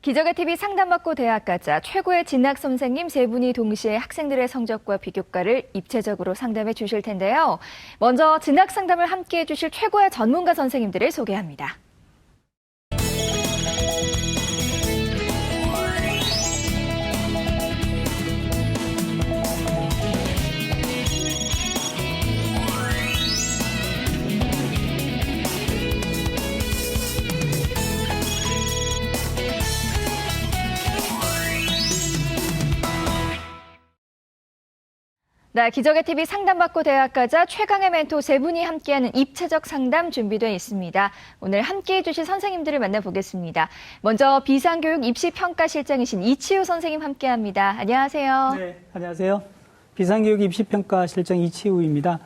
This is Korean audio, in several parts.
기적의 TV 상담받고 대학 가자 최고의 진학 선생님 세 분이 동시에 학생들의 성적과 비교과를 입체적으로 상담해 주실 텐데요. 먼저 진학 상담을 함께해 주실 최고의 전문가 선생님들을 소개합니다. 네, 기적의 TV 상담받고 대학 가자 최강의 멘토 세 분이 함께하는 입체적 상담 준비되어 있습니다. 오늘 함께해 주실 선생님들을 만나보겠습니다. 먼저 비상교육 입시평가실장이신 이치우 선생님 함께합니다. 안녕하세요. 네, 안녕하세요. 비상교육 입시평가실장 이치우입니다.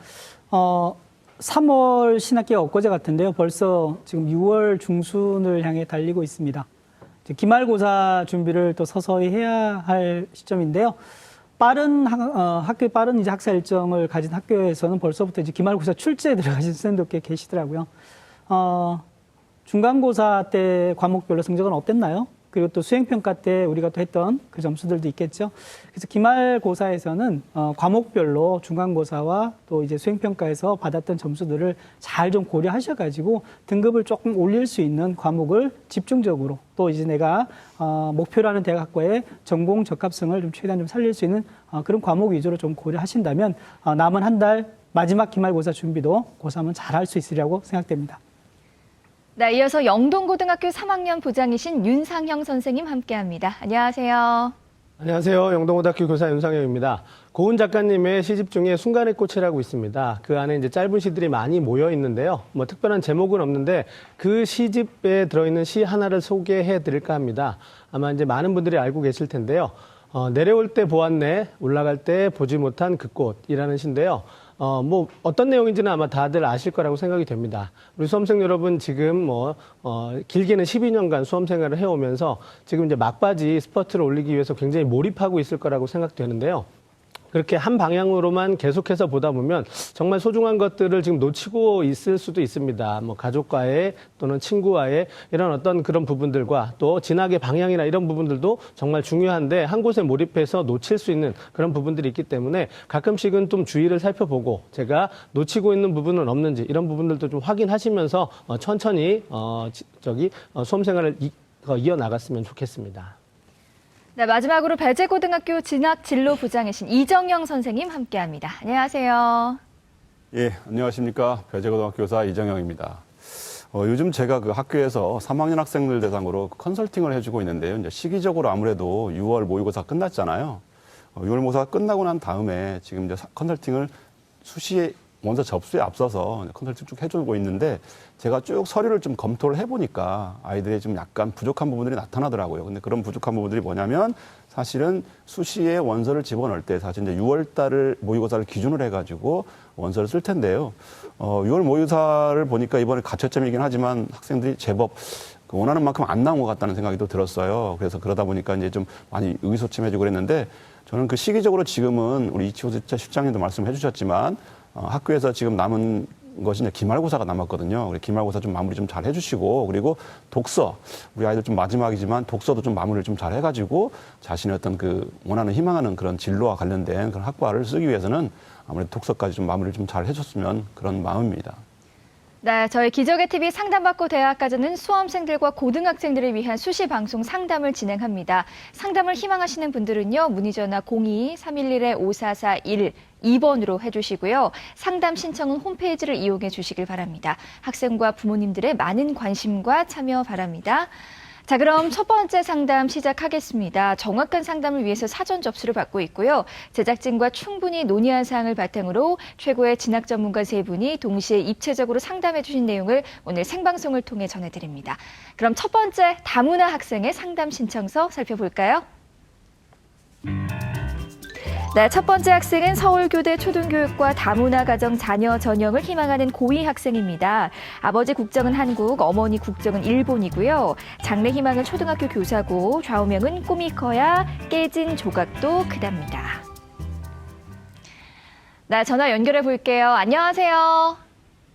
3월 신학기가 엊그제 같은데요. 벌써 지금 6월 중순을 향해 달리고 있습니다. 기말고사 준비를 또 서서히 해야 할 시점인데요. 학교의 빠른 이제 학사 일정을 가진 학교에서는 벌써부터 이제 기말고사 출제에 들어가신 선생님도 꽤 계시더라고요. 중간고사 때 과목별로 성적은 어땠나요? 그리고 또 수행평가 때 우리가 또 했던 그 점수들도 있겠죠. 그래서 기말고사에서는 과목별로 중간고사와 또 이제 수행평가에서 받았던 점수들을 잘 좀 고려하셔가지고 등급을 조금 올릴 수 있는 과목을 집중적으로 또 이제 내가 목표로 하는 대학과의 전공 적합성을 좀 최대한 좀 살릴 수 있는 그런 과목 위주로 좀 고려하신다면 남은 한 달 마지막 기말고사 준비도 고3은 잘 할 수 있으리라고 생각됩니다. 네, 이어서 영동고등학교 3학년 부장이신 윤상형 선생님 함께합니다. 안녕하세요. 안녕하세요. 영동고등학교 교사 윤상형입니다. 고은 작가님의 시집 중에 순간의 꽃이라고 있습니다. 그 안에 이제 짧은 시들이 많이 모여 있는데요. 뭐 특별한 제목은 없는데 그 시집에 들어있는 시 하나를 소개해 드릴까 합니다. 아마 이제 많은 분들이 알고 계실 텐데요. 내려올 때 보았네, 올라갈 때 보지 못한 그 꽃이라는 시인데요. 뭐 어떤 내용인지는 아마 다들 아실 거라고 생각이 됩니다. 우리 수험생 여러분 지금 길게는 12년간 수험 생활을 해오면서 지금 이제 막바지 스퍼트를 올리기 위해서 굉장히 몰입하고 있을 거라고 생각되는데요. 그렇게 한 방향으로만 계속해서 보다 보면 정말 소중한 것들을 지금 놓치고 있을 수도 있습니다. 뭐 가족과의 또는 친구와의 이런 어떤 그런 부분들과 또 진학의 방향이나 이런 부분들도 정말 중요한데 한 곳에 몰입해서 놓칠 수 있는 그런 부분들이 있기 때문에 가끔씩은 좀 주의를 살펴보고 제가 놓치고 있는 부분은 없는지 이런 부분들도 좀 확인하시면서 천천히 수험생활을 이어나갔으면 좋겠습니다. 네, 마지막으로 배재고등학교 진학진로부장이신 이정영 선생님 함께합니다. 안녕하세요. 예, 안녕하십니까. 배재고등학교 교사 이정영입니다. 요즘 제가 그 학교에서 3학년 학생들 대상으로 컨설팅을 해주고 있는데요. 이제 시기적으로 아무래도 6월 모의고사 끝났잖아요. 6월 모의고사 끝나고 난 다음에 지금 이제 컨설팅을 수시에 먼저 접수에 앞서서 컨설팅 쭉 해주고 있는데 제가 쭉 서류를 좀 검토를 해보니까 아이들이 좀 약간 부족한 부분들이 나타나더라고요. 근데 그런 부족한 부분들이 뭐냐면 사실은 수시에 원서를 집어넣을 때 사실 이제 6월 달을 모의고사를 기준으로 해가지고 원서를 쓸 텐데요. 6월 모의고사를 보니까 이번에 가채점이긴 하지만 학생들이 제법 원하는 만큼 안 나온 것 같다는 생각이 또 들었어요. 그래서 그러다 보니까 이제 좀 많이 의기소침해지고 그랬는데 저는 그 시기적으로 지금은 우리 이치호 실장님도 말씀해 주셨지만 학교에서 지금 남은 것이 이제 기말고사가 남았거든요. 우리 기말고사 좀 마무리 좀 잘 해주시고 그리고 독서 우리 아이들 좀 마지막이지만 독서도 좀 마무리를 좀 잘 해가지고 자신의 어떤 그 원하는 희망하는 그런 진로와 관련된 그런 학과를 쓰기 위해서는 아무래도 독서까지 좀 마무리를 좀 잘 해줬으면 그런 마음입니다. 네, 저희 기적의 TV 상담받고 대학까지는 수험생들과 고등학생들을 위한 수시 방송 상담을 진행합니다. 상담을 희망하시는 분들은요, 문의전화 02-311-5441 2번으로 해주시고요. 상담 신청은 홈페이지를 이용해 주시길 바랍니다. 학생과 부모님들의 많은 관심과 참여 바랍니다. 자, 그럼 첫 번째 상담 시작하겠습니다. 정확한 상담을 위해서 사전 접수를 받고 있고요. 제작진과 충분히 논의한 사항을 바탕으로 최고의 진학 전문가 세 분이 동시에 입체적으로 상담해 주신 내용을 오늘 생방송을 통해 전해드립니다. 그럼 첫 번째 다문화 학생의 상담 신청서 살펴볼까요? 네, 첫 번째 학생은 서울교대 초등교육과 다문화 가정 자녀 전형을 희망하는 고2 학생입니다. 아버지 국적은 한국, 어머니 국적은 일본이고요. 장래 희망은 초등학교 교사고 좌우명은 꿈이 커야 깨진 조각도 크답니다. 네, 전화 연결해 볼게요. 안녕하세요.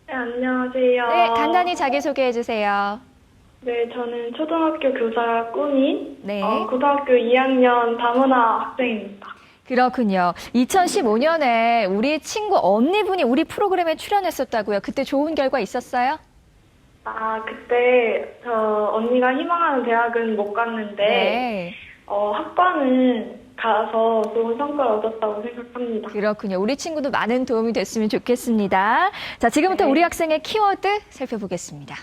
네, 안녕하세요. 네, 간단히 자기소개해 주세요. 네, 저는 초등학교 교사 꿈인 네. 고등학교 2학년 다문화 학생입니다. 그렇군요. 2015년에 우리 친구 언니분이 우리 프로그램에 출연했었다고요. 그때 좋은 결과 있었어요? 그때 저 언니가 희망하는 대학은 못 갔는데 네. 학과는 가서 좋은 성과를 얻었다고 생각합니다. 그렇군요. 우리 친구도 많은 도움이 됐으면 좋겠습니다. 자, 지금부터 네. 우리 학생의 키워드 살펴보겠습니다.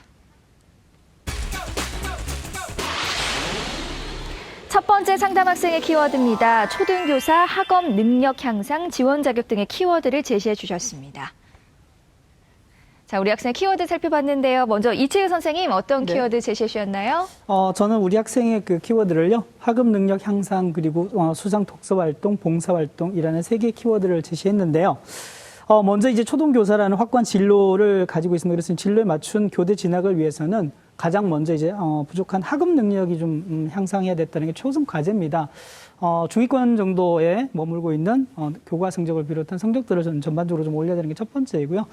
첫 번째 상담 학생의 키워드입니다. 초등교사 학업 능력 향상 지원 자격 등의 키워드를 제시해 주셨습니다. 자, 우리 학생의 키워드 살펴봤는데요. 먼저 이채유 선생님 어떤 네. 키워드 제시해 주셨나요? 저는 우리 학생의 그 키워드를요, 학업 능력 향상, 그리고 수상 독서 활동, 봉사 활동이라는 3개의 키워드를 제시했는데요. 먼저 이제 초등교사라는 확고한 진로를 가지고 있습니다. 그래서 진로에 맞춘 교대 진학을 위해서는 가장 먼저 이제 부족한 학업 능력이 좀 향상해야 됐다는 게 초선 과제입니다. 중위권 정도에 머물고 있는 교과 성적을 비롯한 성적들을 전반적으로 좀 올려야 되는 게 첫 번째이고요.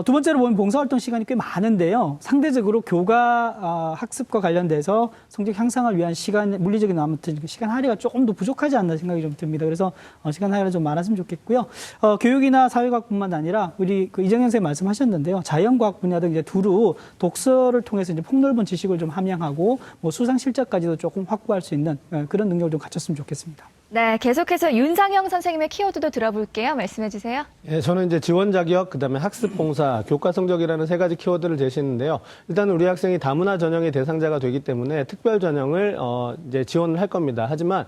두 번째로 보면 봉사활동 시간이 꽤 많은데요. 상대적으로 교과 학습과 관련돼서 성적 향상을 위한 시간, 물리적인 아무튼 시간 할애가 조금 더 부족하지 않나 생각이 좀 듭니다. 그래서 시간 할애가 좀 많았으면 좋겠고요. 교육이나 사회과학뿐만 아니라 우리 그 이정현 선생님 말씀하셨는데요. 자연과학 분야 등 이제 두루 독서를 통해서 이제 폭넓은 지식을 좀 함양하고 뭐 수상 실적까지도 조금 확보할 수 있는 그런 능력을 좀 갖췄으면 좋겠습니다. 네, 계속해서 윤상영 선생님의 키워드도 들어볼게요. 말씀해 주세요. 예, 저는 이제 지원 자격, 그다음에 학습 봉사, 교과 성적이라는 3가지 키워드를 제시했는데요. 일단 우리 학생이 다문화 전형의 대상자가 되기 때문에 특별 전형을 이제 지원을 할 겁니다. 하지만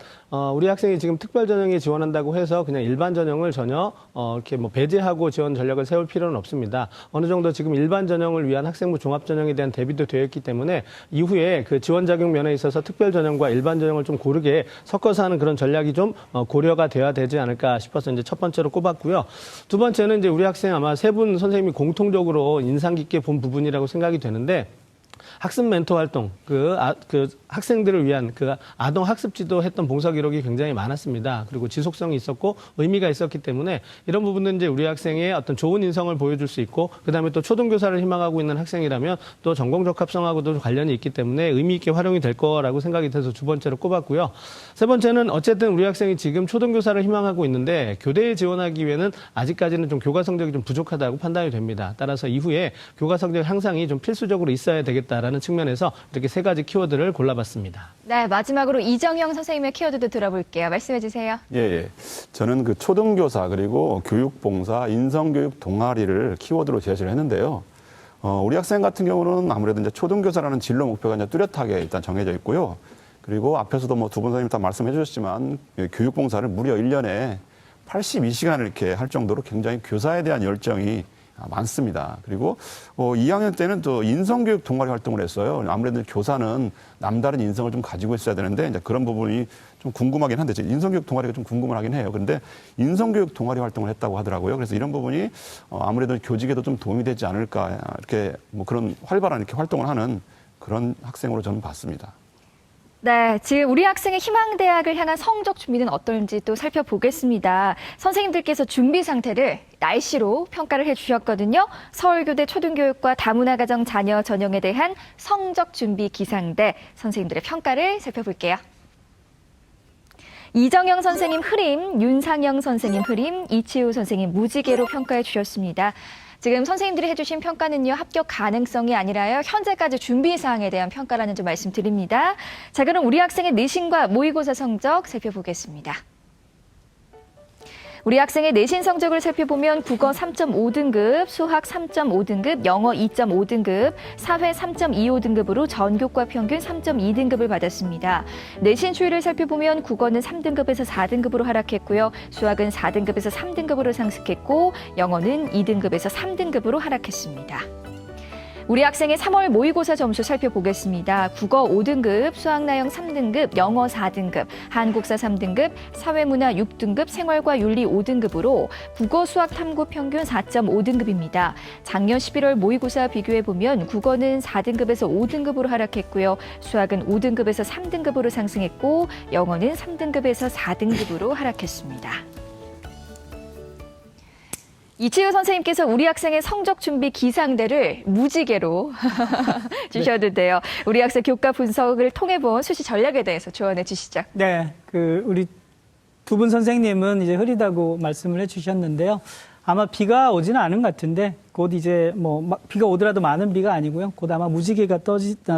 우리 학생이 지금 특별 전형에 지원한다고 해서 그냥 일반 전형을 전혀 이렇게 뭐 배제하고 지원 전략을 세울 필요는 없습니다. 어느 정도 지금 일반 전형을 위한 학생부 종합 전형에 대한 대비도 되어 있기 때문에 이후에 그 지원 자격 면에 있어서 특별 전형과 일반 전형을 좀 고르게 섞어서 하는 그런 전략이 좀 고려가 돼야 되지 않을까 싶어서 이제 첫 번째로 꼽았고요. 두 번째는 이제 우리 학생 아마 3분 선생님이 공통적으로 인상 깊게 본 부분이라고 생각이 되는데, 학습 멘토 활동, 그 학생들을 위한 그 아동 학습 지도 했던 봉사 기록이 굉장히 많았습니다. 그리고 지속성이 있었고 의미가 있었기 때문에 이런 부분은 이제 우리 학생의 어떤 좋은 인성을 보여줄 수 있고, 그다음에 또 초등교사를 희망하고 있는 학생이라면 또 전공 적합성하고도 관련이 있기 때문에 의미 있게 활용이 될 거라고 생각이 돼서 두 번째로 꼽았고요. 세 번째는 어쨌든 우리 학생이 지금 초등교사를 희망하고 있는데 교대에 지원하기 위해는 아직까지는 좀 교과 성적이 좀 부족하다고 판단이 됩니다. 따라서 이후에 교과 성적 향상이 좀 필수적으로 있어야 되겠다라는 측면에서 이렇게 3가지 키워드를 골라봤습니다. 네, 마지막으로 이정영 선생님의 키워드도 들어볼게요. 말씀해 주세요. 예. 저는 그 초등교사 그리고 교육봉사, 인성교육 동아리를 키워드로 제시를 했는데요. 우리 학생 같은 경우는 아무래도 이제 초등교사라는 진로 목표가 이제 뚜렷하게 일단 정해져 있고요. 그리고 앞에서도 뭐 두 분 선생님 다 말씀해 주셨지만 교육봉사를 무려 1년에 82시간을 이렇게 할 정도로 굉장히 교사에 대한 열정이 많습니다. 그리고 2학년 때는 또 인성교육 동아리 활동을 했어요. 아무래도 교사는 남다른 인성을 좀 가지고 있어야 되는데 이제 그런 부분이 좀 궁금하긴 한데 인성교육 동아리가 좀 궁금하긴 해요. 그런데 인성교육 동아리 활동을 했다고 하더라고요. 그래서 이런 부분이 아무래도 교직에도 좀 도움이 되지 않을까, 이렇게 뭐 그런 활발한 이렇게 활동을 하는 그런 학생으로 저는 봤습니다. 네, 지금 우리 학생의 희망대학을 향한 성적 준비는 어떨지 또 살펴보겠습니다. 선생님들께서 준비 상태를 날씨로 평가를 해주셨거든요. 서울교대 초등교육과 다문화가정 자녀 전형에 대한 성적 준비 기상대 선생님들의 평가를 살펴볼게요. 이정영 선생님 흐림, 윤상영 선생님 흐림, 이치우 선생님 무지개로 평가해 주셨습니다. 지금 선생님들이 해주신 평가는요, 합격 가능성이 아니라요, 현재까지 준비 사항에 대한 평가라는 점 말씀드립니다. 자, 그럼 우리 학생의 내신과 모의고사 성적 살펴보겠습니다. 우리 학생의 내신 성적을 살펴보면 국어 3.5등급, 수학 3.5등급, 영어 2.5등급, 사회 3.25등급으로 전교과 평균 3.2등급을 받았습니다. 내신 추이를 살펴보면 국어는 3등급에서 4등급으로 하락했고요. 수학은 4등급에서 3등급으로 상승했고 영어는 2등급에서 3등급으로 하락했습니다. 우리 학생의 3월 모의고사 점수 살펴보겠습니다. 국어 5등급, 수학나영 3등급, 영어 4등급, 한국사 3등급, 사회문화 6등급, 생활과 윤리 5등급으로 국어, 수학, 탐구 평균 4.5등급입니다. 작년 11월 모의고사 비교해보면 국어는 4등급에서 5등급으로 하락했고요. 수학은 5등급에서 3등급으로 상승했고 영어는 3등급에서 4등급으로 하락했습니다. 이치유 선생님께서 우리 학생의 성적 준비 기상대를 무지개로 주셨는데요. 우리 학생 교과 분석을 통해 본 수시 전략에 대해서 조언해 주시죠. 네, 우리 두 분 선생님은 이제 흐리다고 말씀을 해주셨는데요. 아마 비가 오지는 않은 것 같은데 곧 이제 비가 오더라도 많은 비가 아니고요. 곧 아마 무지개가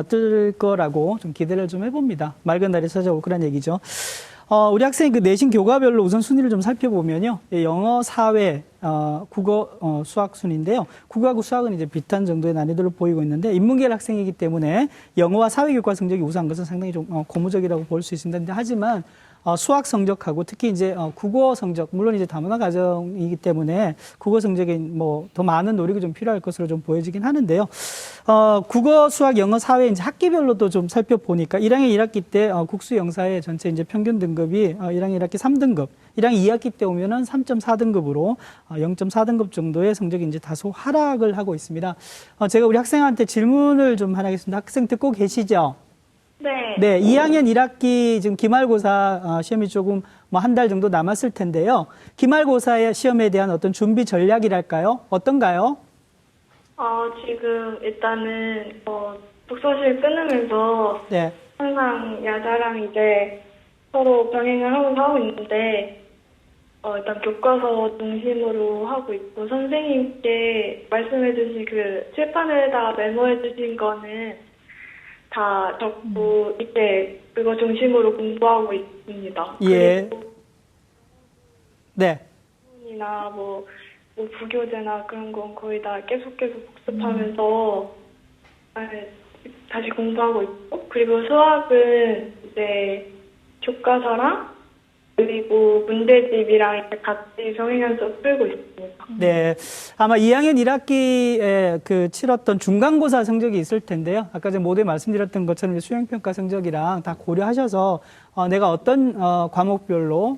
뜰 거라고 좀 기대를 좀 해봅니다. 맑은 날이 찾아올 거란 얘기죠. 우리 학생이 그 내신 교과별로 우선 순위를 좀 살펴보면요. 영어, 사회, 국어, 수학 순인데요. 국어하고 수학은 이제 비슷한 정도의 난이도를 보이고 있는데 인문계열 학생이기 때문에 영어와 사회 교과 성적이 우수한 것은 상당히 좀 고무적이라고 볼 수 있습니다. 하지만 수학 성적하고 특히 이제 국어 성적, 물론 이제 다문화 가정이기 때문에 국어 성적에 더 많은 노력이 좀 필요할 것으로 좀 보여지긴 하는데요. 국어, 수학, 영어, 사회 이제 학기별로도 좀 살펴보니까 1학년 1학기 때 국수 영사의 전체 이제 평균 등급이 1학년 1학기 3등급, 1학년 2학기 때 오면은 3.4등급으로 0.4등급 정도의 성적이 이제 다소 하락을 하고 있습니다. 제가 우리 학생한테 질문을 좀 하나 하겠습니다. 학생 듣고 계시죠? 네. 네, 2학년 1학기 지금 기말고사 시험이 조금 한 달 정도 남았을 텐데요. 기말고사의 시험에 대한 어떤 준비 전략이랄까요? 어떤가요? 지금 일단은 독서실 끊으면서 네. 항상 야자랑 이제 서로 병행을 하고 있는데 일단 교과서 중심으로 하고 있고 선생님께 말씀해주신 그 칠판에다가 메모해주신 거는 다 적고 이제 그거 중심으로 공부하고 있습니다. 예. 그리고 네. 이나 뭐 부교재나 그런 건 거의 다 계속 복습하면서 다시 공부하고 있고 그리고 수학은 이제 교과서랑 그리고 문제집이랑 이렇게 같이 병행해서 풀고 있습니다. 네. 아마 2학년 1학기에 치렀던 중간고사 성적이 있을 텐데요. 아까 제가 모두에 말씀드렸던 것처럼 수행평가 성적이랑 다 고려하셔서 내가 어떤 과목별로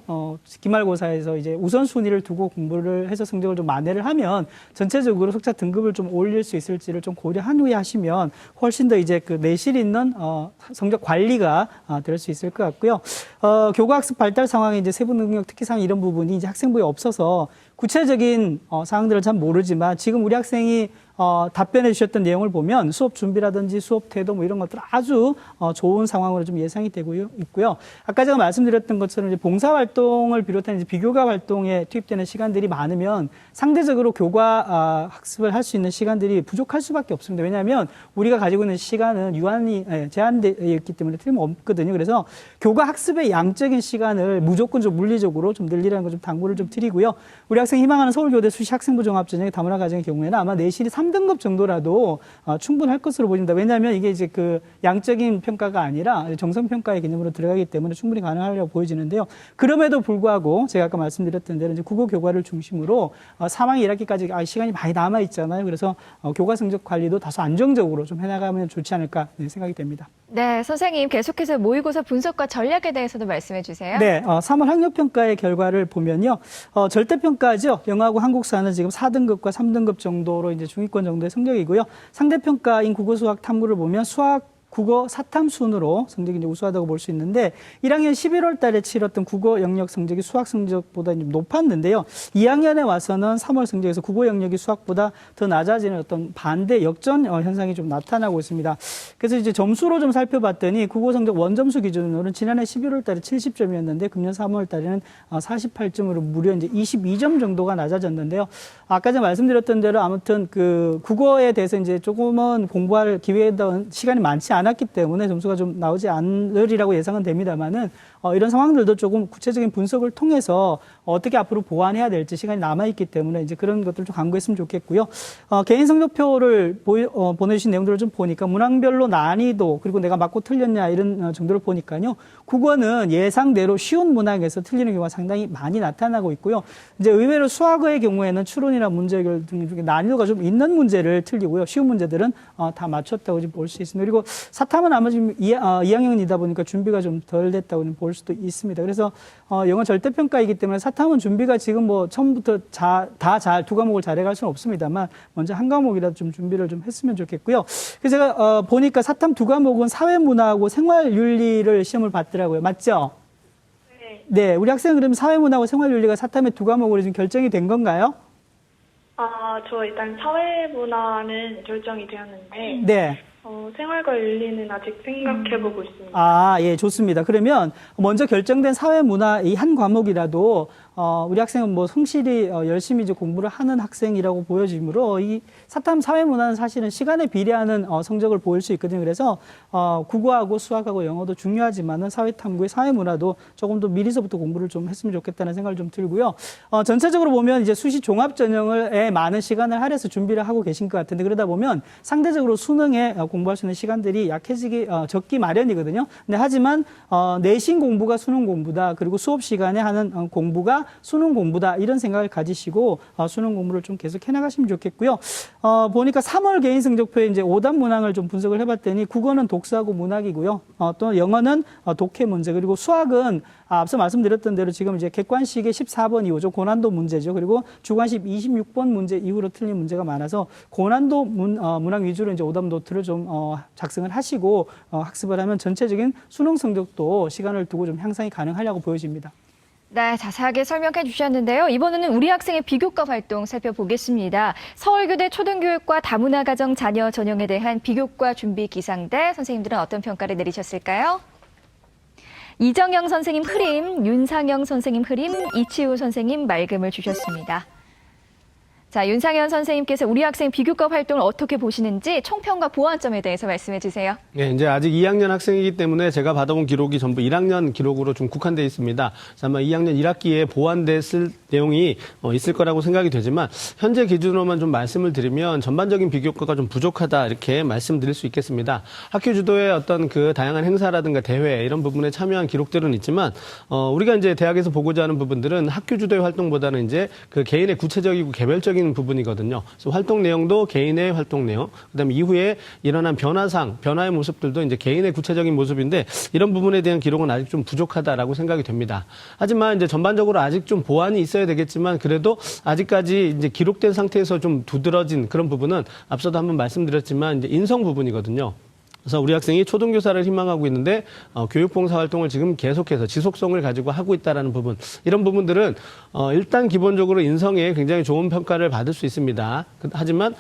기말고사에서 이제 우선순위를 두고 공부를 해서 성적을 좀 만회를 하면 전체적으로 석차 등급을 좀 올릴 수 있을지를 좀 고려한 후에 하시면 훨씬 더 이제 그 내실 있는 성적 관리가 될 수 있을 것 같고요. 교과학습 발달 상황에 이제 세부 능력 특기상 이런 부분이 이제 학생부에 없어서 구체적인 사항들을 잘 모르지만 지금 우리 학생이 답변해 주셨던 내용을 보면 수업 준비라든지 수업 태도 이런 것들 아주 좋은 상황으로 좀 예상이 되고 있고요. 아까 제가 말씀드렸던 것처럼 이제 봉사활동을 비롯한 이제 비교과 활동에 투입되는 시간들이 많으면 상대적으로 교과 학습을 할 수 있는 시간들이 부족할 수밖에 없습니다. 왜냐하면 우리가 가지고 있는 시간은 유한히 제한되어 있기 때문에 틀림없거든요. 그래서 교과 학습의 양적인 시간을 무조건 좀 물리적으로 좀 늘리라는 거 좀 당부를 좀 드리고요. 우리 학생이 희망하는 서울교대 수시 학생부 종합전형의 다문화 가정의 경우에는 아마 내실이 3등급 정도라도 충분할 것으로 보입니다. 왜냐하면 이게 이제 그 양적인 평가가 아니라 정성 평가의 개념으로 들어가기 때문에 충분히 가능하려고 보여지는데요. 그럼에도 불구하고 제가 아까 말씀드렸던 대로 이제 국어 교과를 중심으로 3학년 1학기까지 시간이 많이 남아 있잖아요. 그래서 교과 성적 관리도 다소 안정적으로 좀 해나가면 좋지 않을까 생각이 됩니다. 네, 선생님 계속해서 모의고사 분석과 전략에 대해서도 말씀해 주세요. 네, 3월 학력평가의 결과를 보면요. 절대평가죠. 영어하고 한국사는 지금 4등급과 3등급 정도로 이제 중위권 정도의 성적이고요. 상대평가인 국어, 수학, 탐구를 보면 수학, 국어 사탐 순으로 성적이 이제 우수하다고 볼 수 있는데 1학년 11월 달에 치렀던 국어 영역 성적이 수학 성적보다 좀 높았는데요. 2학년에 와서는 3월 성적에서 국어 영역이 수학보다 더 낮아지는 어떤 반대 역전 현상이 좀 나타나고 있습니다. 그래서 이제 점수로 좀 살펴봤더니 국어 성적 원점수 기준으로는 지난해 11월 달에 70점이었는데 금년 3월 달에는 48점으로 무려 이제 22점 정도가 낮아졌는데요. 아까 제가 말씀드렸던 대로 아무튼 그 국어에 대해서 이제 조금은 공부할 기회던 시간이 많지 않았기 때문에 점수가 좀 나오지 않으리라고 예상은 됩니다만은 이런 상황들도 조금 구체적인 분석을 통해서 어떻게 앞으로 보완해야 될지 시간이 남아있기 때문에 이제 그런 것들을 좀 강구했으면 좋겠고요. 개인 성적표를 보내주신 내용들을 좀 보니까 문항별로 난이도 그리고 내가 맞고 틀렸냐 이런 정도를 보니까요. 국어는 예상대로 쉬운 문항에서 틀리는 경우가 상당히 많이 나타나고 있고요. 이제 의외로 수학의 경우에는 추론이나 문제 해결 등 중에 난이도가 좀 있는 문제를 틀리고요. 쉬운 문제들은 다 맞췄다고 볼 수 있습니다. 그리고 사탐은 아마 지금 2학년이다 보니까 준비가 좀 덜 됐다고 볼 수도 있습니다. 그래서 영어 절대평가이기 때문에 사탐은 준비가 지금 처음부터 다 잘 두 과목을 잘해갈 수는 없습니다만 먼저 한 과목이라도 좀 준비를 좀 했으면 좋겠고요. 그래서 제가 보니까 사탐 두 과목은 사회문화하고 생활윤리를 시험을 봤더라고요. 맞죠? 네. 네, 우리 학생은 그럼 사회문화하고 생활윤리가 사탐의 두 과목으로 지금 결정이 된 건가요? 저 일단 사회문화는 결정이 되었는데, 네. 생활과 윤리는 아직 생각해보고 있습니다. 예, 좋습니다. 그러면 먼저 결정된 사회문화 이 한 과목이라도 우리 학생은 뭐 성실히 열심히 이제 공부를 하는 학생이라고 보여지므로 이 사탐 사회문화는 사실은 시간에 비례하는 성적을 보일 수 있거든요. 그래서 국어하고 수학하고 영어도 중요하지만은 사회탐구의 사회문화도 조금 더 미리서부터 공부를 좀 했으면 좋겠다는 생각을 좀 들고요. 전체적으로 보면 이제 수시 종합 전형에 많은 시간을 할애해서 준비를 하고 계신 것 같은데 그러다 보면 상대적으로 수능에 공부할 수 있는 시간들이 적기 마련이거든요. 근데 하지만 내신 공부가 수능 공부다. 그리고 수업 시간에 하는 공부가 수능 공부다. 이런 생각을 가지시고 수능 공부를 좀 계속 해나가시면 좋겠고요. 보니까 3월 개인 성적표에 이제 5단 문항을 좀 분석을 해봤더니 국어는 독서하고 문학이고요. 또 영어는 독해 문제 그리고 수학은 앞서 말씀드렸던 대로 지금 이제 객관식의 14번 이후죠. 고난도 문제죠. 그리고 주관식 26번 문제 이후로 틀린 문제가 많아서 고난도 문항 위주로 이제 오답 노트를 좀 작성을 하시고 학습을 하면 전체적인 수능 성적도 시간을 두고 좀 향상이 가능하려고 보여집니다. 네, 자세하게 설명해 주셨는데요. 이번에는 우리 학생의 비교과 활동 살펴보겠습니다. 서울교대 초등교육과 다문화가정 자녀 전형에 대한 비교과 준비 기상대 선생님들은 어떤 평가를 내리셨을까요? 이정영 선생님 흐림, 윤상영 선생님 흐림, 이치우 선생님 맑음을 주셨습니다. 자, 윤상현 선생님께서 우리 학생 비교과 활동을 어떻게 보시는지 총평과 보완점에 대해서 말씀해 주세요. 네, 이제 아직 2학년 학생이기 때문에 제가 받아본 기록이 전부 1학년 기록으로 좀 국한되어 있습니다. 아마 2학년 1학기에 보완됐을 내용이 있을 거라고 생각이 되지만 현재 기준으로만 좀 말씀을 드리면 전반적인 비교과가 좀 부족하다 이렇게 말씀드릴 수 있겠습니다. 학교 주도의 어떤 그 다양한 행사라든가 대회 이런 부분에 참여한 기록들은 있지만 우리가 이제 대학에서 보고자 하는 부분들은 학교 주도의 활동보다는 이제 그 개인의 구체적이고 개별적인 부분이거든요. 그래서 활동 내용도 개인의 활동 내용, 그다음에 이후에 일어난 변화의 모습들도 이제 개인의 구체적인 모습인데 이런 부분에 대한 기록은 아직 좀 부족하다라고 생각이 됩니다. 하지만 이제 전반적으로 아직 좀 보완이 있어야 되겠지만 그래도 아직까지 이제 기록된 상태에서 좀 두드러진 그런 부분은 앞서도 한번 말씀드렸지만 이제 인성 부분이거든요. 그래서 우리 학생이 초등교사를 희망하고 있는데 교육봉사 활동을 지금 계속해서 지속성을 가지고 하고 있다는 부분 이런 부분들은 일단 기본적으로 인성에 굉장히 좋은 평가를 받을 수 있습니다. 하지만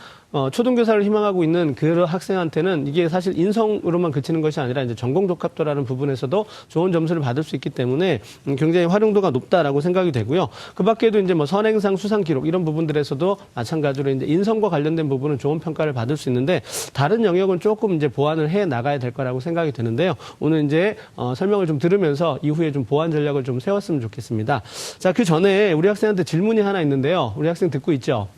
초등교사를 희망하고 있는 그 학생한테는 이게 사실 인성으로만 그치는 것이 아니라 이제 전공적합도라는 부분에서도 좋은 점수를 받을 수 있기 때문에 굉장히 활용도가 높다라고 생각이 되고요. 그 밖에도 이제 뭐 선행상, 수상 기록 이런 부분들에서도 마찬가지로 이제 인성과 관련된 부분은 좋은 평가를 받을 수 있는데 다른 영역은 조금 이제 보완을 해 나가야 될 거라고 생각이 드는데요. 오늘 이제 설명을 좀 들으면서 이후에 좀 보완 전략을 좀 세웠으면 좋겠습니다. 자, 그 전에 우리 학생한테 질문이 하나 있는데요. 우리 학생 듣고 있죠?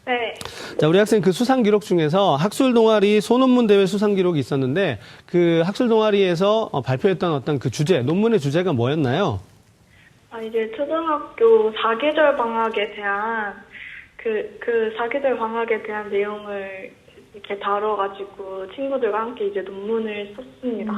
네. 자, 우리 학생 그 수상 기록 중에서 학술 동아리 소논문 대회 수상 기록이 있었는데 그 학술 동아리에서 발표했던 어떤 그 주제, 논문의 주제가 뭐였나요? 이제 초등학교 4계절 방학에 대한 그 4계절 방학에 대한 내용을 이렇게 다뤄가지고 친구들과 함께 이제 논문을 썼습니다.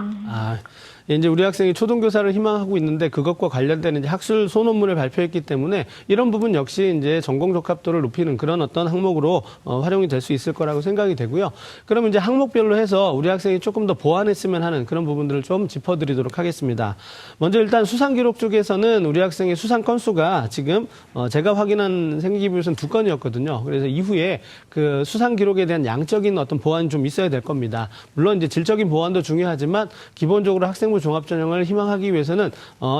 이제 우리 학생이 초등교사를 희망하고 있는데 그것과 관련된 이제 학술 소논문을 발표했기 때문에 이런 부분 역시 이제 전공적합도를 높이는 그런 어떤 항목으로 활용이 될 수 있을 거라고 생각이 되고요. 그럼 이제 항목별로 해서 우리 학생이 조금 더 보완했으면 하는 그런 부분들을 좀 짚어드리도록 하겠습니다. 먼저 일단 수상 기록 쪽에서는 우리 학생의 수상 건수가 지금 제가 확인한 생기부에서는 2건이었거든요. 그래서 이후에 그 수상 기록에 대한 양적인 어떤 보완이 좀 있어야 될 겁니다. 물론 이제 질적인 보완도 중요하지만 기본적으로 학생부 종합전형을 희망하기 위해서는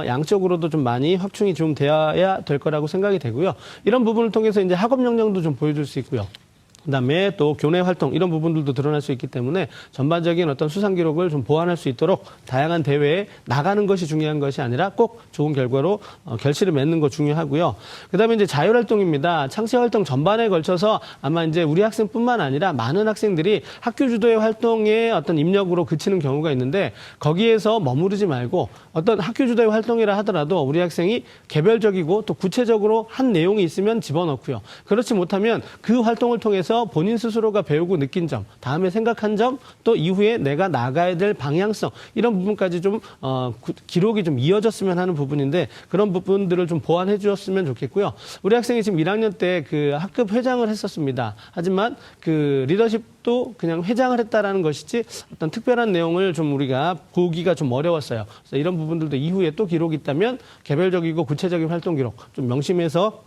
양적으로도 좀 많이 확충이 좀 되어야 될 거라고 생각이 되고요. 이런 부분을 통해서 이제 학업 역량도 좀 보여줄 수 있고요. 그다음에 또 교내 활동 이런 부분들도 드러날 수 있기 때문에 전반적인 어떤 수상 기록을 좀 보완할 수 있도록 다양한 대회에 나가는 것이 중요한 것이 아니라 꼭 좋은 결과로 결실을 맺는 거 중요하고요. 그다음에 이제 자율 활동입니다. 창시 활동 전반에 걸쳐서 아마 이제 우리 학생뿐만 아니라 많은 학생들이 학교 주도의 활동에 어떤 입력으로 그치는 경우가 있는데 거기에서 머무르지 말고 어떤 학교 주도의 활동이라 하더라도 우리 학생이 개별적이고 또 구체적으로 한 내용이 있으면 집어넣고요. 그렇지 못하면 그 활동을 통해서 본인 스스로가 배우고 느낀 점, 다음에 생각한 점, 또 이후에 내가 나가야 될 방향성 이런 부분까지 좀 기록이 좀 이어졌으면 하는 부분인데 그런 부분들을 좀 보완해 주었으면 좋겠고요. 우리 학생이 지금 1학년 때 그 학급 회장을 했었습니다. 하지만 그 리더십도 그냥 회장을 했다라는 것이지 어떤 특별한 내용을 좀 우리가 보기가 좀 어려웠어요. 그래서 이런 부분들도 이후에 또 기록이 있다면 개별적이고 구체적인 활동 기록 좀 명심해서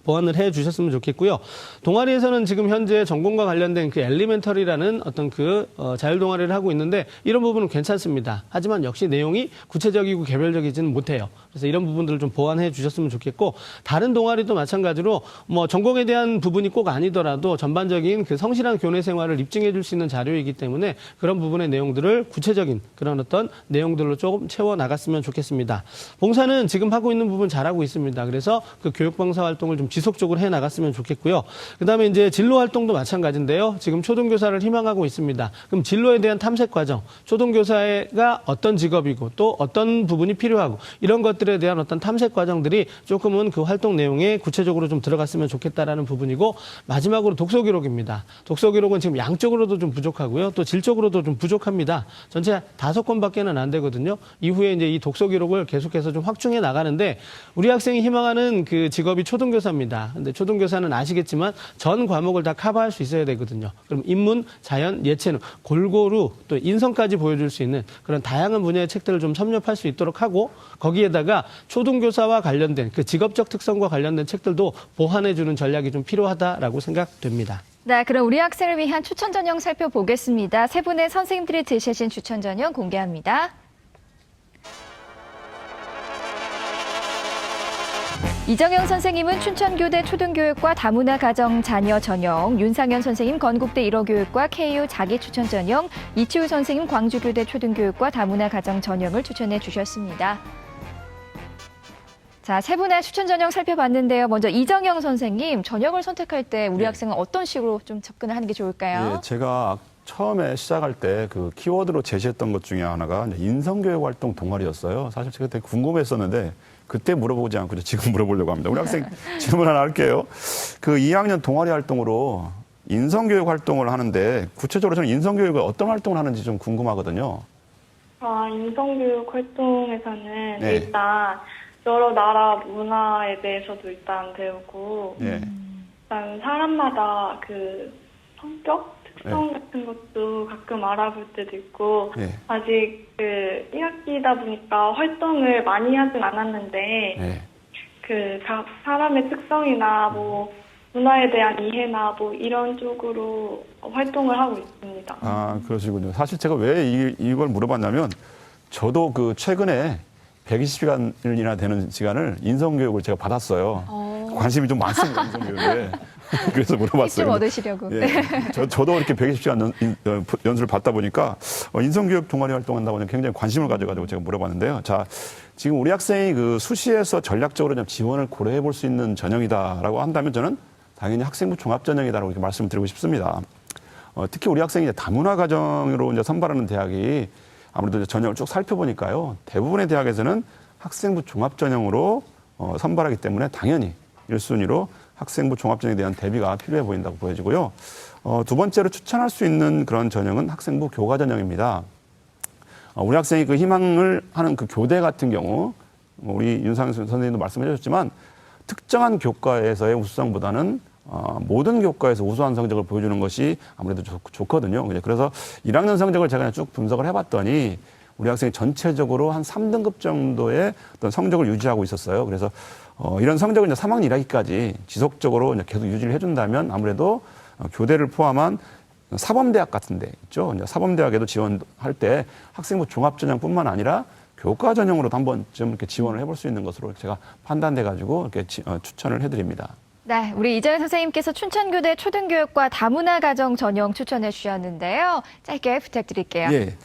보완을 해 주셨으면 좋겠고요. 동아리에서는 지금 현재 전공과 관련된 그 엘리멘터리라는 어떤 그 자율 동아리를 하고 있는데 이런 부분은 괜찮습니다. 하지만 역시 내용이 구체적이고 개별적이지는 못해요. 그래서 이런 부분들을 좀 보완해 주셨으면 좋겠고 다른 동아리도 마찬가지로 뭐 전공에 대한 부분이 꼭 아니더라도 전반적인 그 성실한 교내 생활을 입증해 줄 수 있는 자료이기 때문에 그런 부분의 내용들을 구체적인 그런 어떤 내용들로 조금 채워 나갔으면 좋겠습니다. 봉사는 지금 하고 있는 부분 잘하고 있습니다. 그래서 그 교육봉사 활동을 좀 지속적으로 해 나갔으면 좋겠고요. 그다음에 이제 진로 활동도 마찬가지인데요. 지금 초등교사를 희망하고 있습니다. 그럼 진로에 대한 탐색 과정, 초등교사가 어떤 직업이고 또 어떤 부분이 필요하고 이런 것들에 대한 어떤 탐색 과정들이 조금은 그 활동 내용에 구체적으로 좀 들어갔으면 좋겠다라는 부분이고 마지막으로 독서 기록입니다. 독서 기록은 지금 양적으로도 좀 부족하고요. 또 질적으로도 좀 부족합니다. 전체 5건밖에는 안 되거든요. 이후에 이제 이 독서 기록을 계속해서 좀 확충해 나가는데 우리 학생이 희망하는 그 직업이 초등교사입니다. 근데 초등교사는 아시겠지만 전 과목을 다 커버할 수 있어야 되거든요. 그럼 인문, 자연, 예체능 골고루 또 인성까지 보여줄 수 있는 그런 다양한 분야의 책들을 좀 섭렵할 수 있도록 하고 거기에다가 초등교사와 관련된 그 직업적 특성과 관련된 책들도 보완해주는 전략이 좀 필요하다라고 생각됩니다. 네, 그럼 우리 학생을 위한 추천 전형 살펴보겠습니다. 세 분의 선생님들이 제시하신 추천 전형 공개합니다. 이정영 선생님은 춘천교대 초등교육과 다문화 가정 자녀 전형, 윤상현 선생님 건국대 1호 교육과 KU 자기 추천 전형, 이치우 선생님 광주교대 초등교육과 다문화 가정 전형을 추천해 주셨습니다. 자, 세 분의 추천 전형 살펴봤는데요. 먼저 이정영 선생님, 전형을 선택할 때 우리 학생은 어떤 식으로 좀 접근을 하는 게 좋을까요? 예, 제가 처음에 시작할 때 그 키워드로 제시했던 것 중에 하나가 이제 인성교육 활동 동아리였어요. 사실 제가 되게 궁금했었는데 그때 물어보지 않고 지금 물어보려고 합니다. 우리 학생 질문 하나 할게요. 그 2학년 동아리 활동으로 인성교육 활동을 하는데 구체적으로 저는 인성교육을 어떤 활동을 하는지 좀 궁금하거든요. 인성교육 활동에서는 네. 일단 여러 나라 문화에 대해서도 일단 배우고, 예. 일단 사람마다 그 성격, 특성 네. 같은 것도 가끔 알아볼 때도 있고, 예. 아직 그 1학기다 보니까 활동을 많이 하진 않았는데, 예. 그 각 사람의 특성이나 뭐 문화에 대한 이해나 뭐 이런 쪽으로 활동을 하고 있습니다. 아, 그러시군요. 사실 제가 왜 이걸 물어봤냐면 저도 그 최근에 120시간이나 되는 시간을 인성교육을 제가 받았어요. 관심이 좀 많습니다, 인성교육에. 그래서 물어봤어요. 팁 좀 얻으시려고. 예, 저도 이렇게 120시간 연수를 받다 보니까 인성교육 동아리 활동한다고 굉장히 관심을 가져가지고 제가 물어봤는데요. 자, 지금 우리 학생이 그 수시에서 전략적으로 좀 지원을 고려해 볼 수 있는 전형이다라고 한다면 저는 당연히 학생부 종합전형이다라고 이렇게 말씀드리고 싶습니다. 특히 우리 학생이 이제 다문화 가정으로 이제 선발하는 대학이 아무래도 이제 전형을 쭉 살펴보니까요. 대부분의 대학에서는 학생부 종합전형으로 선발하기 때문에 당연히 1순위로 학생부 종합전형에 대한 대비가 필요해 보인다고 보여지고요. 두 번째로 추천할 수 있는 그런 전형은 학생부 교과전형입니다. 우리 학생이 그 희망을 하는 그 교대 같은 경우, 우리 윤상현 선생님도 말씀해 주셨지만 특정한 교과에서의 우수성보다는 모든 교과에서 우수한 성적을 보여주는 것이 아무래도 좋거든요. 그래서 1학년 성적을 제가 쭉 분석을 해봤더니 우리 학생이 전체적으로 한 3등급 정도의 어떤 성적을 유지하고 있었어요. 그래서 이런 성적을 이제 3학년 1학기까지 지속적으로 이제 계속 유지를 해준다면 아무래도 교대를 포함한 사범대학 같은 데 있죠. 이제 사범대학에도 지원할 때 학생부 종합전형뿐만 아니라 교과 전형으로도 한번 좀 이렇게 지원을 해볼 수 있는 것으로 제가 판단돼가지고 이렇게 추천을 해드립니다. 네, 우리 이정현 선생님께서 춘천교대 초등교육과 다문화 가정 전형 추천해 주셨는데요. 짧게 부탁드릴게요. 예,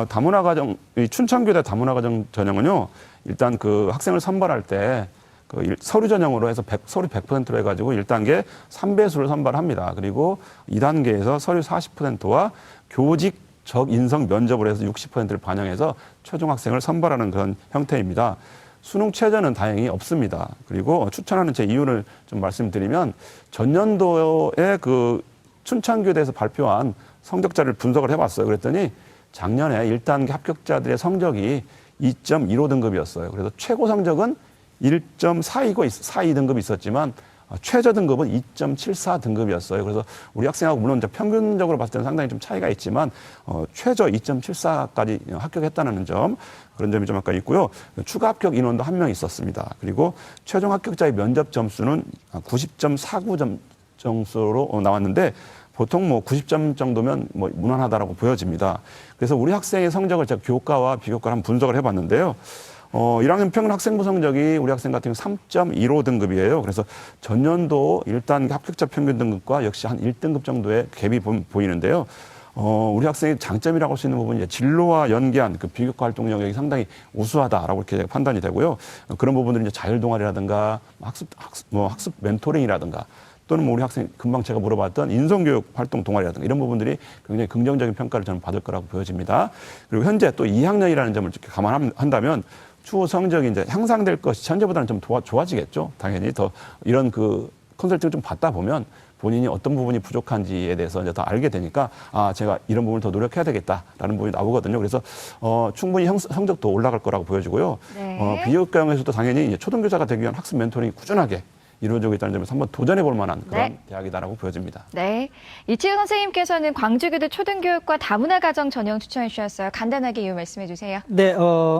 다문화 가정, 이 춘천교대 다문화 가정 전형은요, 일단 그 학생을 선발할 때 그 서류 전형으로 해서 서류 100%로 해가지고 1단계 3배수를 선발합니다. 그리고 2단계에서 서류 40%와 교직적 인성 면접을 해서 60%를 반영해서 초중학생을 선발하는 그런 형태입니다. 수능 최저는 다행히 없습니다. 그리고 추천하는 제 이유를 좀 말씀드리면 전년도에 그 춘천교대에서 발표한 성적자를 분석을 해봤어요. 그랬더니 작년에 1단계 합격자들의 성적이 2.15등급이었어요. 그래서 최고 성적은 1.42등급이 있었지만 최저 등급은 2.74 등급이었어요. 그래서 우리 학생하고 물론 이제 평균적으로 봤을 때는 상당히 좀 차이가 있지만 최저 2.74까지 합격했다는 점, 그런 점이 좀 약간 있고요. 추가 합격 인원도 1명 있었습니다. 그리고 최종 합격자의 면접 점수는 90.49점 점수로 나왔는데 보통 뭐 90점 정도면 뭐 무난하다라고 보여집니다. 그래서 우리 학생의 성적을 제가 교과와 비교과를 한번 분석을 해봤는데요. 1학년 평균 학생부 성적이 우리 학생 같은 경우 3.15 등급이에요. 그래서 전년도 일단 합격자 평균 등급과 역시 한 1등급 정도의 갭이 보이는데요. 우리 학생의 장점이라고 할 수 있는 부분이 진로와 연계한 그 비교과 활동 영역이 상당히 우수하다라고 이렇게 판단이 되고요. 그런 부분들이 이제 자율 동아리라든가 학습 멘토링이라든가 또는 우리 학생 금방 제가 물어봤던 인성교육 활동 동아리라든가 이런 부분들이 굉장히 긍정적인 평가를 저는 받을 거라고 보여집니다. 그리고 현재 또 2학년이라는 점을 이렇게 감안한다면 추후 성적이 이제 향상될 것이 현재보다는 좀 좋아지겠죠. 당연히 더 이런 그 컨설팅을 좀 받다 보면 본인이 어떤 부분이 부족한지에 대해서 이제 더 알게 되니까 제가 이런 부분을 더 노력해야 되겠다라는 부분이 나오거든요. 그래서 충분히 성적도 올라갈 거라고 보여지고요. 네. 비교과형에서도 당연히 이제 초등교사가 되기 위한 학습 멘토링이 꾸준하게 이루어지고 있다는 점에서 한번 도전해 볼 만한 그런 네. 대학이다라고 보여집니다. 네. 이치은 선생님께서는 광주교대 초등교육과 다문화 가정 전형 추천해 주셨어요. 간단하게 이유 말씀해 주세요. 네,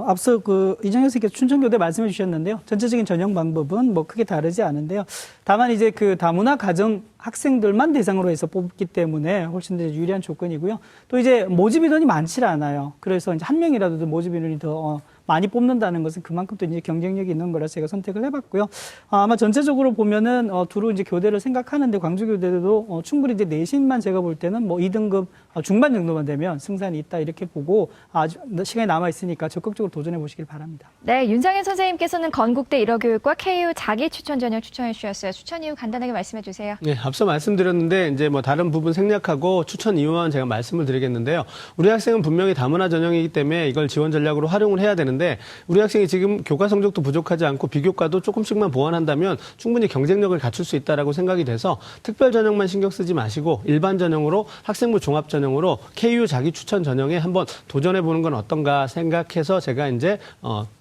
앞서 이정현 선생님께서 춘천교대 말씀해 주셨는데요. 전체적인 전형 방법은 뭐 크게 다르지 않은데요. 다만 이제 그 다문화 가정 학생들만 대상으로 해서 뽑기 때문에 훨씬 더 유리한 조건이고요. 또 이제 모집 인원이 많지 않아요. 그래서 이제 한 명이라도 모집 인원이 더 많이 뽑는다는 것은 그만큼 또 이제 경쟁력이 있는 거라서 제가 선택을 해봤고요. 아마 전체적으로 보면은 두루 이제 교대를 생각하는데 광주교대도 충분히 이제 내신만 제가 볼 때는 뭐 2등급 중반 정도만 되면 승산이 있다 이렇게 보고 아주 시간이 남아 있으니까 적극적으로 도전해 보시길 바랍니다. 네, 윤상현 선생님께서는 건국대 일어교육과 KU 자기 추천 전형 추천해 주셨어요. 추천 이유 간단하게 말씀해 주세요. 네, 앞서 말씀드렸는데 이제 뭐 다른 부분 생략하고 추천 이유만 제가 말씀을 드리겠는데요. 우리 학생은 분명히 다문화 전형이기 때문에 이걸 지원 전략으로 활용을 해야 되는데 우리 학생이 지금 교과 성적도 부족하지 않고 비교과도 조금씩만 보완한다면 충분히 경쟁력을 갖출 수 있다라고 생각이 돼서 특별 전형만 신경 쓰지 마시고 일반 전형으로 학생부 종합 전형으로 KU 자기 추천 전형에 한번 도전해 보는 건 어떤가 생각해서 제가 이제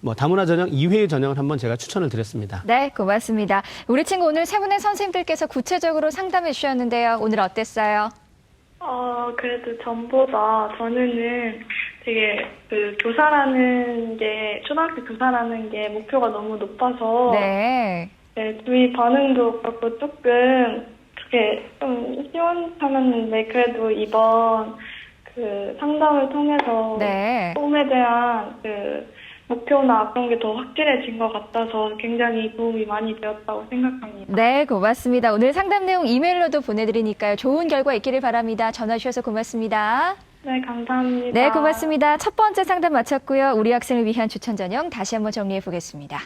뭐 다문화 전형 2회 전형을 한번 제가 추천을 드렸습니다. 네, 고맙습니다. 우리 친구 오늘 세 분의 선생님들께서 구체적으로 상담해 주셨는데요. 오늘 어땠어요? 그래도 전보다 전에는 되게 그 교사라는 게, 초등학교 교사라는 게 목표가 너무 높아서. 네. 네, 주위 반응도 그렇고 조금 그렇게 좀 시원찮았는데 그래도 이번 그 상담을 통해서 네. 꿈에 대한 그 목표나 그런 게 더 확실해진 것 같아서 굉장히 도움이 많이 되었다고 생각합니다. 네, 고맙습니다. 오늘 상담 내용 이메일로도 보내드리니까요. 좋은 결과 있기를 바랍니다. 전화 주셔서 고맙습니다. 네, 감사합니다. 네, 고맙습니다. 첫 번째 상담 마쳤고요. 우리 학생을 위한 추천 전형 다시 한번 정리해 보겠습니다.